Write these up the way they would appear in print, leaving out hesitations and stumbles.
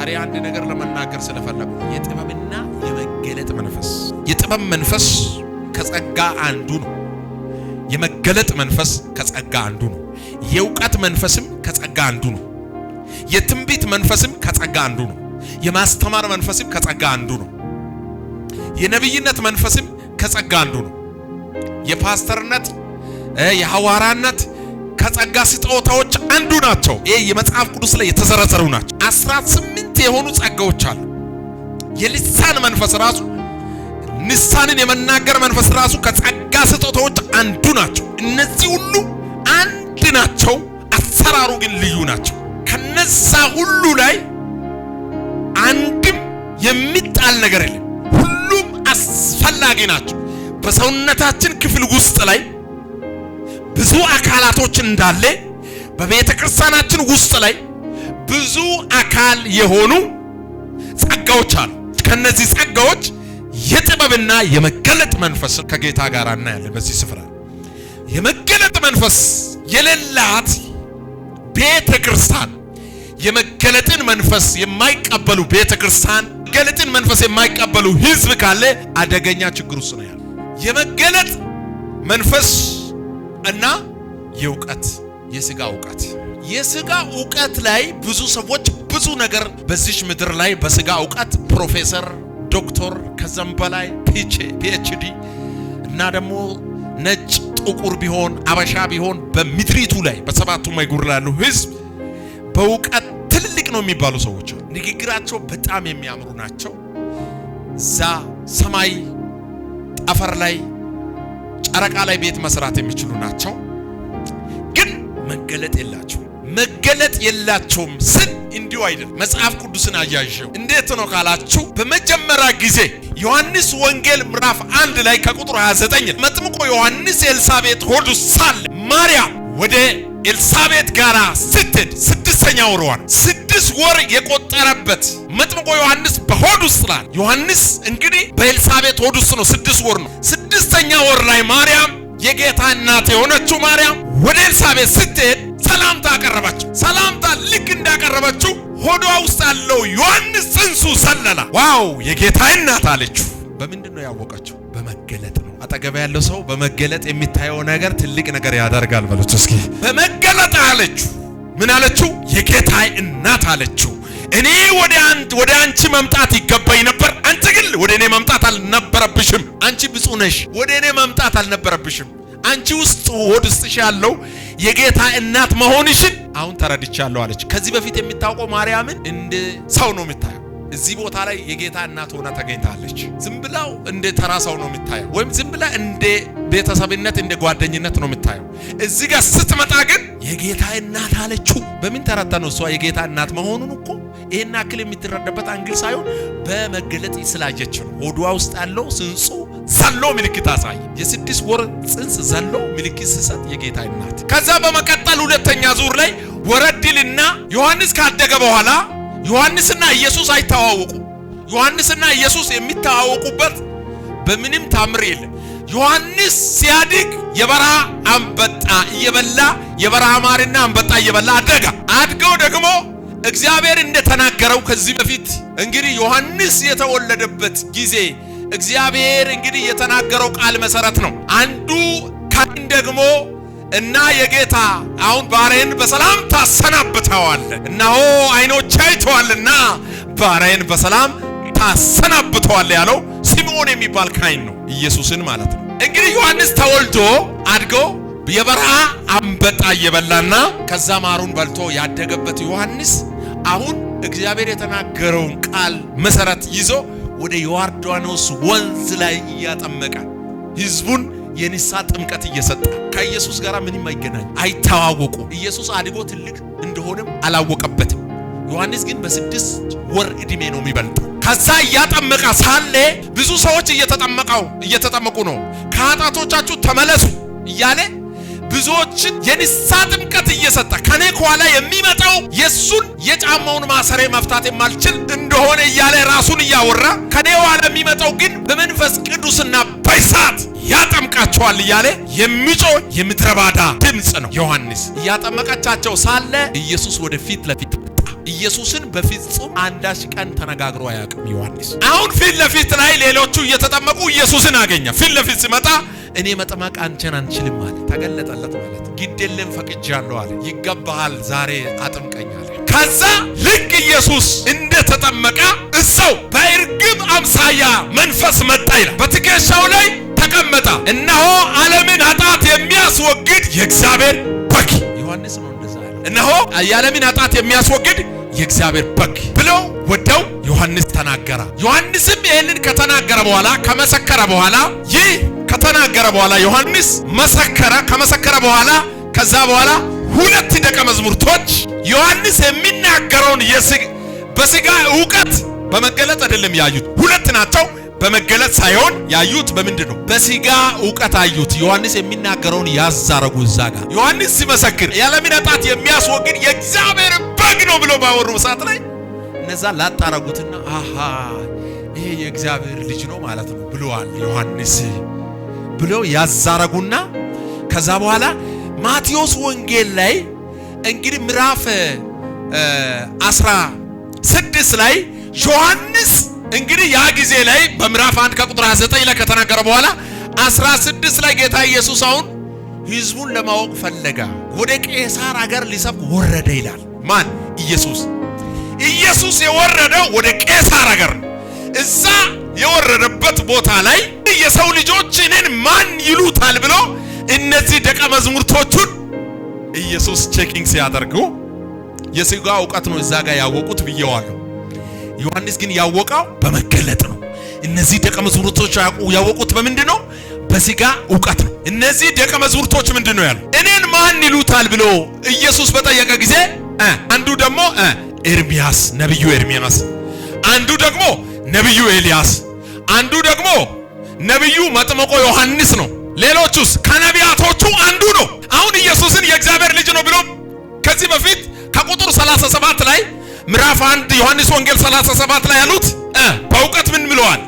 ዛሬ አንድ ነገር ለመናገር ስለፈለኩ የጥበብና የመገለጥ መንፈስ የጥበብ መንፈስ ከጸጋ አንዱ ነው። የመገለጥ መንፈስ ከጸጋ አንዱ ነው። የእውቀት መንፈስም ከጸጋ አንዱ ነው። የትንቢት መንፈስም ከጸጋ አንዱ ነው። የማስተማር መንፈስም ከጸጋ አንዱ ነው። የነብይነት መንፈስም ከጸጋ አንዱ ነው። የፓስተርነት የሐዋርያነት ከጸጋ ስጦታዎች አንዱ ናቸው። ይሄ የመጽሐፍ ቅዱስ ላይ የተዘረዘሩ ናቸው። 18 የሆኑ ጸጋዎች አሉ። የልሳን መንፈስ ራሱ ልሳንን የመናገር መንፈስ ራሱ ከጸጋ ስጦታዎች አንዱ ናቸው። እነዚህ ሁሉ አንድ ናቸው፣ አሰራሩ ግን ልዩ ናቸው። ከነዛ ሁሉ ላይ አንድም የሚጣል ነገር የለም። ሁሉም አስፈላጊ ናቸው። በሰውነታችን ክፍል ውስጥ ላይ ብዙ አካላቶች እንዳለ በቤተ ክርስቲያናችን ውስጥ ላይ ብዙ አካል የሆኑ ጸጋዎች አሉ። ከነዚህ ጸጋዎች የጥበብና የመገለጥ መንፈስ ከጌታ ጋር እናያለን። በዚህ ስፍራ የመገለጥ መንፈስ የሌላት ቤተ ክርስቲያን፣ የመገለጥን መንፈስ የማይቀበሉ ቤተ ክርስቲያን፣ የመገለጥን መንፈስ የማይቀበሉ ህዝብ ካለ አደገኛ ችግር ውስጥ ነው ያለው። የመገለጥ መንፈስ እና የእውቀት የሥጋ ዕውቀት ላይ ብዙ ሰዎች ብዙ ነገር በዚህ ምድር ላይ በሥጋ ዕውቀት ፕሮፌሰር፣ ዶክተር ከዛም በላይ ፒኤችዲ እና ደግሞ ነጭ ጥቁር ቢሆን አበሻ ቢሆን በምድሪቱ ላይ በሰባቱ ማይጉር ላሉ ህዝብ በዕውቀት ትልቅ ነው የሚባሉ ሰዎች ንግግራቸው በጣም የሚያምሩ ናቸው። እዛ ሰማይ ጠፈር ላይ ጨረቃ ላይ ቤት መስራት የሚችሉ ናቸው። ግን መገለጥ የላቸውም ስል እንዲሁ አይደለም። መጽሐፍ ቅዱስን አያይዤው እንዴት ነው ካላችሁ በመጀመሪያ ጊዜ ዮሐንስ ወንጌል ምዕራፍ 1 ላይ ከቁጥር 29 መጥምቁ ዮሐንስ ኤልሳቤጥ ሆድ ውስጥ ሳለ ማርያም ወደ ኤልሳቤጥ ጋራ ስትሄድ 6ኛ ወሯ 6 ወር የቆጠረበት መጥምቁ ዮሐንስ በሆድ ውስጥ ላይ ዮሐንስ እንግዲህ በኤልሳቤጥ ሆድ ውስጥ ነው 6 ወር ነው። 6ኛ ወር ላይ ማርያም የጌታ እናት የሆነችው ማርያም ወደ ኤልሳቤጥ ስትሄድ ሰላምታ አቀረበችው። ሰላምታ ልክ እንዳቀረበችው ሆዷ ውስጥ ያለው ዮሐንስ ጽንሱ ሰለላ። ዋው የጌታ እናት አለችው። በምንድን ነው ያወቀችው? በመገለጥ ነው። አጠገብ ያለው ሰው በመገለጥ የሚታየው ነገር ትልቅ ነገር ያደርጋል በሉት እስኪ። በመገለጥ አለችው። ምን አለችው? የጌታ እናት አለችው። እኔ ወደ አንቺ መምጣት ይገባኝ ነበር፣ አንቺ ግን ወደ እኔ መምጣት አልነበረብሽም። አንቺ ብፁዕ ነሽ፣ ወደ እኔ መምጣት አልነበረብሽም። አንቺ ውስጥ ሆድ ውስጥ ያለው የጌታ እናት መሆንሽን አሁን ተረድቻለሁ አለች። ከዚህ በፊት የሚታወቀው ማርያምን እንደ ሰው ነው የምታየው። እዚህ ቦታ ላይ የጌታ እናት ሆና ተገኝታለች። ዝም ብላው እንደ ተራ ሰው ነው የምታየው፣ ወይም ዝም ብላ እንደ ቤተሰብነት እንደ ጓደኝነት ነው የምታየው። እዚህ ጋር ስትመጣ ግን የጌታ እናት አለችው። በምን ተረታ ነው እሷ የጌታ እናት መሆኑን እኮ ይሄን አክል የምትረዳበት አንግል ሳይሆን በመገለጥ ስላየች ነው። ሆዷ ውስጥ ያለው ጽንሱ ዘሎ ምልክት አሳየ። የ6 ወር ጽንስ ዘሎ ምልክት ሲሰጥ የጌታ እናት። ከዛ በመቀጠል 2ኛ ዙር ላይ ወረድልና ዮሐንስ ካደገ በኋላ ዮሐንስና ኢየሱስ አይተዋወቁ። ዮሐንስና ኢየሱስ የሚተዋወቁበት በምንም ታምር የለም። ዮሐንስ ሲያድግ የበረሃ አንበጣ እየበላ የበረሃ ማርና አንበጣ እየበላ አደገ። አድገው ደግሞ እግዚአብሔር እንደተናገረው ከዚህ በፊት እንግዲህ ዮሐንስ የተወለደበት ጊዜ እግዚአብሔር እንግዲህ የተናገረው ቃል መሰረት ነው። አንዱ ካህን ደግሞ እና የጌታ አሁን ባሪያህን በሰላም ታሰናብተዋለህ፣ እነሆ ዓይኖቼ አይተዋልና ባሪያህን በሰላም ታሰናብተዋለህ ያለው ሲምዖን የሚባል ካህን ነው፣ ኢየሱስን ማለት ነው። እንግዲህ ዮሐንስ ተወልዶ አድጎ የበረሃ አንበጣ እየበላና ከዛ ማሩን በልቶ ያደገበት ዮሐንስ አሁን እግዚአብሔር የተናገረውን ቃል መሰረት ይዞ ወደ ዮርዳኖስ ወንዝ ላይ እያጠመቀ ህዝቡን የንስሐ ጥምቀት እየሰጠ ከኢየሱስ ጋር ምንም አይገናኝ፣ አይተዋወቁ። ኢየሱስ አድጎ ትልቅ እንደሆነም አላወቀበትም። ዮሐንስ ግን በ6 ወር እድሜ ነው የሚበልጠው። ከዛ እያጠመቀ ሳለ ብዙ ሰዎች እየተጠመቁ ነው። ከኃጢአቶቻችሁ ተመለሱ እያለ ብዙዎችን የንስሐ ጥምቀት እየሰጠ ከኔ ኋላ የሚመጣው የሱን የጫማውን ማሰሬ መፍታት የማልችል እንደሆነ እያለ ራሱን እያወራ ከኔ ኋላ የሚመጣው ግን በመንፈስ ቅዱስና በእሳት ያጠምቃቸዋል እያለ የሚጮህ የምድረ በዳ ድምጽ ነው። ዮሐንስ እያጠመቀቻቸው ሳለ ኢየሱስ ወደ ፊት ለፊት መጣ። ኢየሱስን በፍጹም አንዳች ቀን ተነጋግሮ አያውቅም ዮሐንስ። አሁን ፊት ለፊት ላይ ሌሎቹ እየተጠመቁ ኢየሱስን አገኘ። ፊት ለፊት ሲመጣ እኔ መጠመቅ አንችልም አለ። ተገለጠለት ማለት ግዴለም ፈቅጃለሁ አለ። ይገባሃል ዛሬ አጥምቀኝ አለ። ከዛ ልክ ኢየሱስ እንደተጠመቀ እዛው በእርግብ አምሳያ መንፈስ መጣ ይላል። በትከሻው ላይ ተቀመጠ። እነሆ ዓለምን ኃጢአት የሚያስወግድ የእግዚአብሔር በግ ዮሐንስ ነው እንደዛ ያለው። እነሆ የዓለምን ኃጢአት የሚያስወግድ የእግዚአብሔር በግ ብሎ ወደው ዮሐንስ ተናገረ። ዮሐንስም ይህንን ከተናገረ በኋላ ከመሰከረ በኋላ ከተናገረ በኋላ ዮሐንስ መሰከረ። ከመሰከረ በኋላ ከዛ በኋላ ሁለት ደቀ መዛሙርቶች ዮሐንስ የሚናገረውን በስጋ ዕውቀት በመገለጥ አይደለም ያዩት። ሁለት ናቸው። በመገለጥ ሳይሆን ያዩት በምንድነው? በስጋ ዕውቀት አዩት። ዮሐንስ የሚናገረውን ያዛረጉ እዛ ጋር ዮሐንስ ሲመሰክር የዓለምን ኃጢአት የሚያስወግድ የእግዚአብሔር በግ ነው ብሎ ባወሩ ሰዓት ላይ እነዛ ላጣረጉትና አሃ ይሄ የእግዚአብሔር ልጅ ነው ማለት ነው ብለዋል ዮሐንስ ብሎ ያዛረጉና ከዛ በኋላ ማቴዎስ ወንጌል ላይ እንግዲህ ምዕራፍ 16 ላይ ዮሐንስ እንግዲህ ያ ጊዜ ላይ በምዕራፍ 1 ከቁጥር 29 ላይ ከተናገረ በኋላ 16 ላይ ጌታ ኢየሱስ አሁን ሕዝቡን ለማወቅ ፈለገ። ወደ ቄሳር ሀገር ሊሰብክ ወረደ ይላል። ማን? ኢየሱስ የወረደው ወደ ቄሳር ሀገር። እዛ የወረደበት ቦታ ላይ የሰው ልጆች እኔን ማን ይሉታል ብሎ እነዚህ ደቀ መዛሙርቶቹን ኢየሱስ ቼኪንግ ሲያደርጉ የሥጋ ዕውቀት ነው እዛ ጋር ያወቁት ብየዋለሁ። ዮሐንስ ግን ያወቀው በመገለጥ ነው። እነዚህ ደቀ መዛሙርቶች ያወቁት በምንድነው? በሥጋ ዕውቀት ነው። እነዚህ ደቀ መዛሙርቶች ምንድነው ያሉ? እኔን ማን ይሉታል ብሎ ኢየሱስ በጠየቀ ጊዜ አንዱ ደግሞ ኤርሚያስ ነብዩ ኤርሚያስ፣ አንዱ ደግሞ ነብዩ ኤልያስ፣ አንዱ ደግሞ ነብዩ መጥምቁ ዮሐንስ ነው። ሌሎቹስ ከነቢያቶቹ አንዱ ነው። አሁን ኢየሱስን የእግዚአብሔር ልጅ ነው ብሎ ከዚህ በፊት ከቁጥር 37 ላይ ምዕራፍ 1 ዮሐንስ ወንጌል 37 ላይ ያሉት በእውቀት ምን ብለዋል?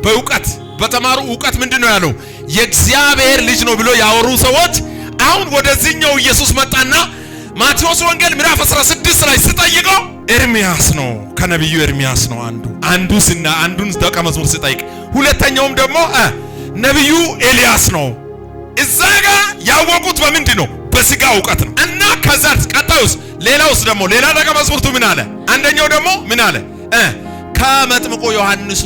በእውቀት በተማሩ ዕውቀት ምንድነው ያለው? የእግዚአብሔር ልጅ ነው ብሎ ያወሩ ሰዎች አሁን ወደዚህኛው ኢየሱስ መጣና ማቴዎስ ወንጌል ምዕራፍ 16 ላይ ሲጠይቀው ኤርሚያስ ነው፣ ከነብዩ ኤርሚያስ ነው አንዱን ደቀ መዝሙር ሲጠይቅ፣ ሁለተኛውም ደግሞ ነብዩ ኤልያስ ነው። እዛ ጋር ያወቁት በምንድነው? በሥጋ ዕውቀት ነው። እና ከዛ ቀጣዩስ ሌላውስ ደግሞ ሌላ ደቀ መዛሙርቱ ምን አለ? አንደኛው ደግሞ ምን አለ? ከመጥምቁ ዮሐንስ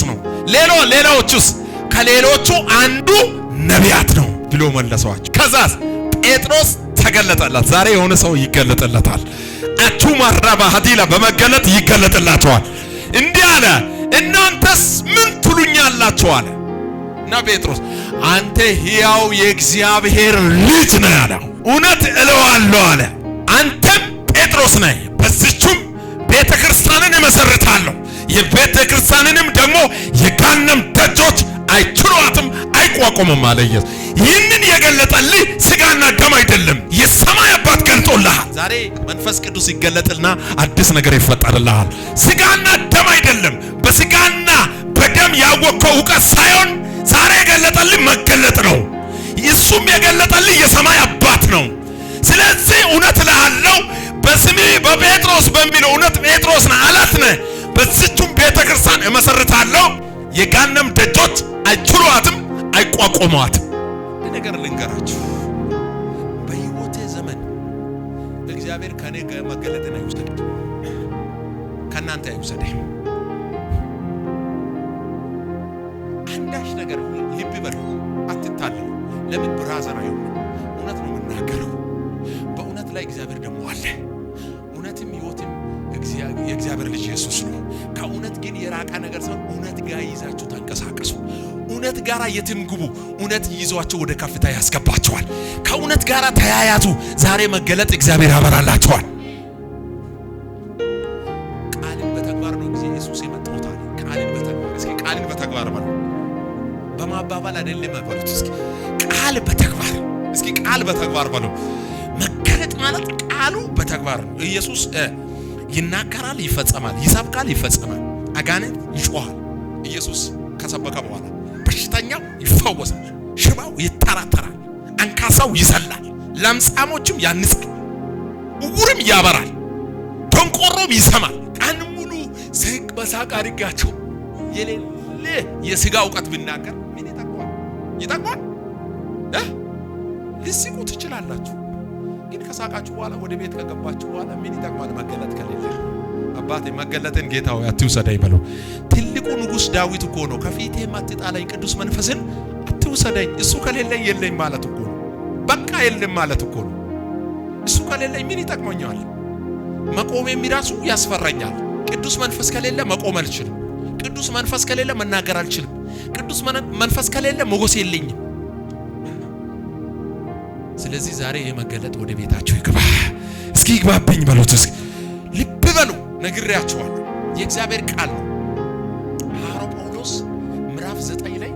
ነው። ሌላዎቹስ ከሌሎቹ አንዱ ነቢያት ነው ብሎ መለሰዋቸው። ከዛስ ጴጥሮስ ተገለጠለት። ዛሬ የሆነ ሰው ይገለጥለታል። አቹ ማራባ ሀዲላ በመገለጥ ይገለጥላቸዋል። እንዲህ አለ፣ እናንተስ ምን ትሉኛላችሁ አለ። እና ጴጥሮስ አንተ ሕያው የእግዚአብሔር ልጅ ነህ አለ። እውነት እለዋለሁ አለ። አንተም ጴጥሮስ ነህ፣ በዚህችም ቤተ ክርስቲያንን እመሰርታለሁ፣ የቤተ ክርስቲያንንም ደግሞ የገሃነም ደጆች አይችሏትም አይቋቋምም አለ ኢየሱስ። ይህንን የገለጠልህ ሥጋና ደም አይደለም፣ የሰማይ አባት ገልጦልሃል። ዛሬ መንፈስ ቅዱስ ይገለጥልና አዲስ ነገር ይፈጠርልሃል። ሥጋና ደም አይደለም፣ በሥጋና በደም ያወቅከው ዕውቀት ሳይሆን ዛሬ የገለጠልህ መገለጥ ነው። እሱም የገለጠልህ የሰማይ አባት ነው። ስለዚህ እውነት እልሃለሁ በስሜ በጴጥሮስ በሚለው እውነት ጴጥሮስ ነህ፣ አለት ነህ፣ በዚህችም ቤተ ክርስቲያን እመሰርታለሁ፣ የገሃነም ደጆች አይችሏትም አይቋቋሟትም። ነገር ልንገራችሁ፣ በሕይወቴ ዘመን እግዚአብሔር ከኔ መገለጥን አይውሰድ፣ ከእናንተ አይውሰድ። አንዳች ነገር ልብ በሉ፣ አትታለሉ። ለምን ብራዘር አይሆን? እውነት ነው የምናገረው። በእውነት ላይ እግዚአብሔር ደግሞ አለ። እውነትም ሕይወትም የእግዚአብሔር ልጅ ኢየሱስ ነው። ከእውነት ግን የራቀ ነገር ሰው እውነት ጋር ይዛችሁ ተንቀሳቀሱ። እውነት ጋር የትም ግቡ። እውነት ይዟችሁ ወደ ከፍታ ያስገባቸዋል። ከእውነት ጋር ተያያዙ። ዛሬ መገለጥ እግዚአብሔር ያበራላቸዋል። ቃልን በተግባር ነው ጊዜ ኢየሱስ የመጣውታል። ቃልን በተግባር እስኪ ቃልን በተግባር ማለት በማባባል አይደለም ማለት እስኪ ቃል በተግባር እስኪ ቃል በተግባር በለው። መገለጥ ማለት ቃሉ በተግባር ነው። ኢየሱስ ይናገራል፣ ይፈጸማል፣ ይሰብካል፣ ይፈጸማል። አጋንንት ይጮሃል። ኢየሱስ ከሰበከ በኋላ በሽተኛው ይፈወሳል፣ ሽባው ይተራተራል፣ አንካሳው ይዘላል፣ ለምጻሞችም ያንጻል፣ ዕውርም ያበራል። ቆርቆሮም ይሰማል። ቀን ሙሉ ስቅ በሳቅ አድርጋቸው የሌለ የሥጋ ዕውቀት ብናገር ምን ይጠቅማል? ይጠቅማል? ልስቁ ትችላላችሁ፣ ግን ከሳቃችሁ በኋላ ወደ ቤት ከገባችሁ በኋላ ምን ይጠቅማል? መገለጥ ከሌለ አባቴ መገለጥን ጌታ ሆይ አትውሰደኝ በለው። ትልቁ ንጉሥ ዳዊት እኮ ነው ከፊቴ አትጣለኝ ቅዱስ መንፈስን አትውሰደኝ። እሱ ከሌለኝ የለኝ ማለት እኮ ነው። በቃ የለም ማለት እኮ ነው። እሱ ከሌለኝ ምን ይጠቅመኛል? መቆም የሚራሱ ያስፈራኛል። ቅዱስ መንፈስ ከሌለ መቆም አልችልም። ቅዱስ መንፈስ ከሌለ መናገር አልችልም። ቅዱስ መንፈስ ከሌለ ሞገስ የለኝም። ስለዚህ ዛሬ የመገለጥ ወደ ቤታችሁ ይግባ። እስኪ ይግባብኝ በሉት። እስኪ ልብ በሉ። ነግሬያችኋለሁ፣ የእግዚአብሔር ቃል ነው። ሐዋርያው ጳውሎስ ምዕራፍ 9 ላይ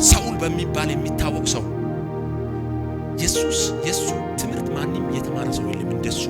ሳውል በሚባል የሚታወቅ ሰው የሱ ትምህርት ማንም የተማረ ሰው የለም እንደሱ።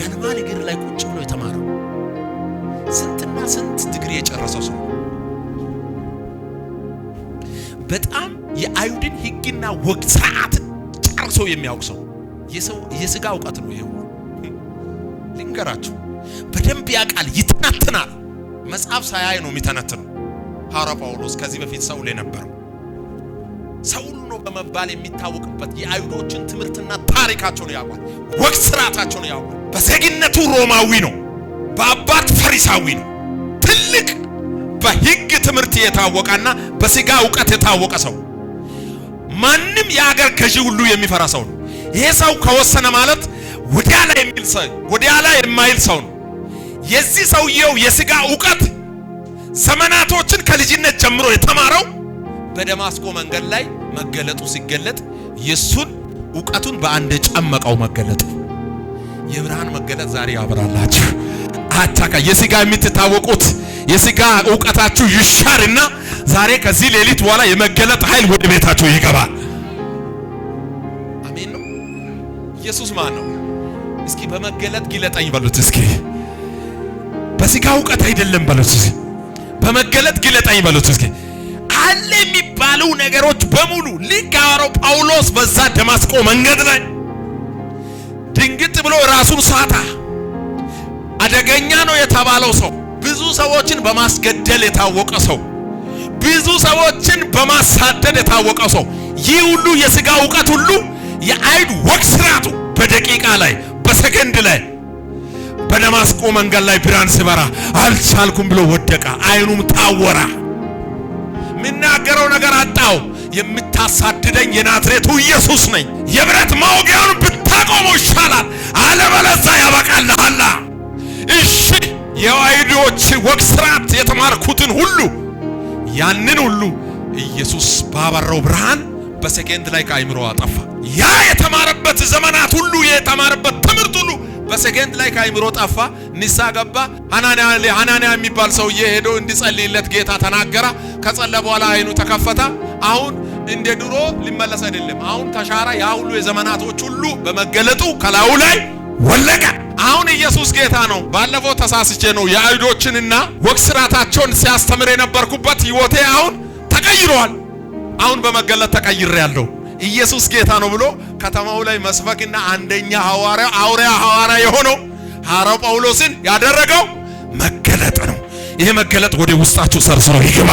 ገለማል እግር ላይ ቁጭ ብሎ የተማረው ስንትና ስንት ዲግሪ የጨረሰው ሰው፣ በጣም የአይሁድን ሕግና ወግ ሥርዓት ጨርሶ የሚያውቅ ሰው የሥጋ ዕውቀት ነው ይሄው። ልንገራችሁ፣ በደንብ ያውቃል፣ ይተነትናል። መጽሐፍ ሳያይ ነው የሚተነትነው። ሐዋርያው ጳውሎስ ከዚህ በፊት ሳውል የነበረው ሳውል ነው በመባል የሚታወቅበት የአይሁዶችን ትምህርትና ታሪካቸውን ያውቃል፣ ወግ ሥርዓታቸውን ያውቃል። በዜግነቱ ሮማዊ ነው፣ በአባት ፈሪሳዊ ነው። ትልቅ በሕግ ትምህርት የታወቀና በሥጋ ዕውቀት የታወቀ ሰው፣ ማንም የአገር ገዢ ሁሉ የሚፈራ ሰው ነው። ይሄ ሰው ከወሰነ ማለት ወዲያ ላይ የሚል ሰው ወዲያ ላይ የማይል ሰው ነው። የዚህ ሰውየው የሥጋ ዕውቀት ዘመናቶችን ከልጅነት ጀምሮ የተማረው በደማስቆ መንገድ ላይ መገለጡ ሲገለጥ የሱን ዕውቀቱን በአንድ ጨመቀው መገለጡ። የብርሃን መገለጥ ዛሬ ያበራላችሁ። አታካ የሥጋ የምትታወቁት የሥጋ ዕውቀታችሁ ይሻርና ዛሬ ከዚህ ሌሊት በኋላ የመገለጥ ኃይል ወደ ቤታችሁ ይገባል። አሜን ነው። ኢየሱስ ማን ነው? እስኪ በመገለጥ ግለጠኝ በሉት። እስኪ በሥጋ ዕውቀት አይደለም በሉት። እስኪ በመገለጥ ግለጠኝ በሉት። እስኪ አለ የሚባሉ ነገሮች በሙሉ ልክ ሐዋርያው ጳውሎስ በዛ ደማስቆ መንገድ ላይ ድንግጥ ብሎ ራሱን ሳታ። አደገኛ ነው የተባለው ሰው፣ ብዙ ሰዎችን በማስገደል የታወቀ ሰው፣ ብዙ ሰዎችን በማሳደድ የታወቀ ሰው፣ ይህ ሁሉ የሥጋ ዕውቀት ሁሉ የአይሁድ ወግ ሥርዓቱ በደቂቃ ላይ በሰከንድ ላይ በደማስቆ መንገድ ላይ ብርሃን ሲበራ አልቻልኩም ብሎ ወደቀ። አይኑም ታወራ። የሚናገረው ነገር አጣው። የምታሳድደኝ የናዝሬቱ ኢየሱስ ነኝ፣ የብረት ማውጊያውን ብታቆመው ይሻላል፣ አለበለዚያ ያበቃልሃል። እሺ የአይሁዶች ወግ ሥርዓት የተማርኩትን ሁሉ ያንን ሁሉ ኢየሱስ ባበራው ብርሃን በሰከንድ ላይ ከአይምሮ አጠፋ። ያ የተማረበት ዘመናት ሁሉ የተማረበት ትምህርት ሁሉ በሰከንድ ላይ ከአይምሮ ጠፋ። ንስሐ ገባ። ሐናንያ የሚባል ሰውዬ ሄዶ እንዲጸልይለት ጌታ ተናገረ። ከጸለየ በኋላ አይኑ ተከፈተ። አሁን እንደ ድሮ ሊመለስ አይደለም። አሁን ተሻራ። ያ ሁሉ የዘመናቶች ሁሉ በመገለጡ ከላዩ ላይ ወለቀ። አሁን ኢየሱስ ጌታ ነው። ባለፈው ተሳስቼ ነው የአይሁዶችንና ወግ ሥርዓታቸውን ሲያስተምር የነበርኩበት ሕይወቴ አሁን ተቀይሯል። አሁን በመገለጥ ተቀይሬያለሁ። ኢየሱስ ጌታ ነው ብሎ ከተማው ላይ መስበክና አንደኛ ሐዋርያ የሆነው ሐዋርያው ጳውሎስን ያደረገው መገለጥ ነው። ይሄ መገለጥ ወደ ውስጣችሁ ሰርስሮ ይግባ።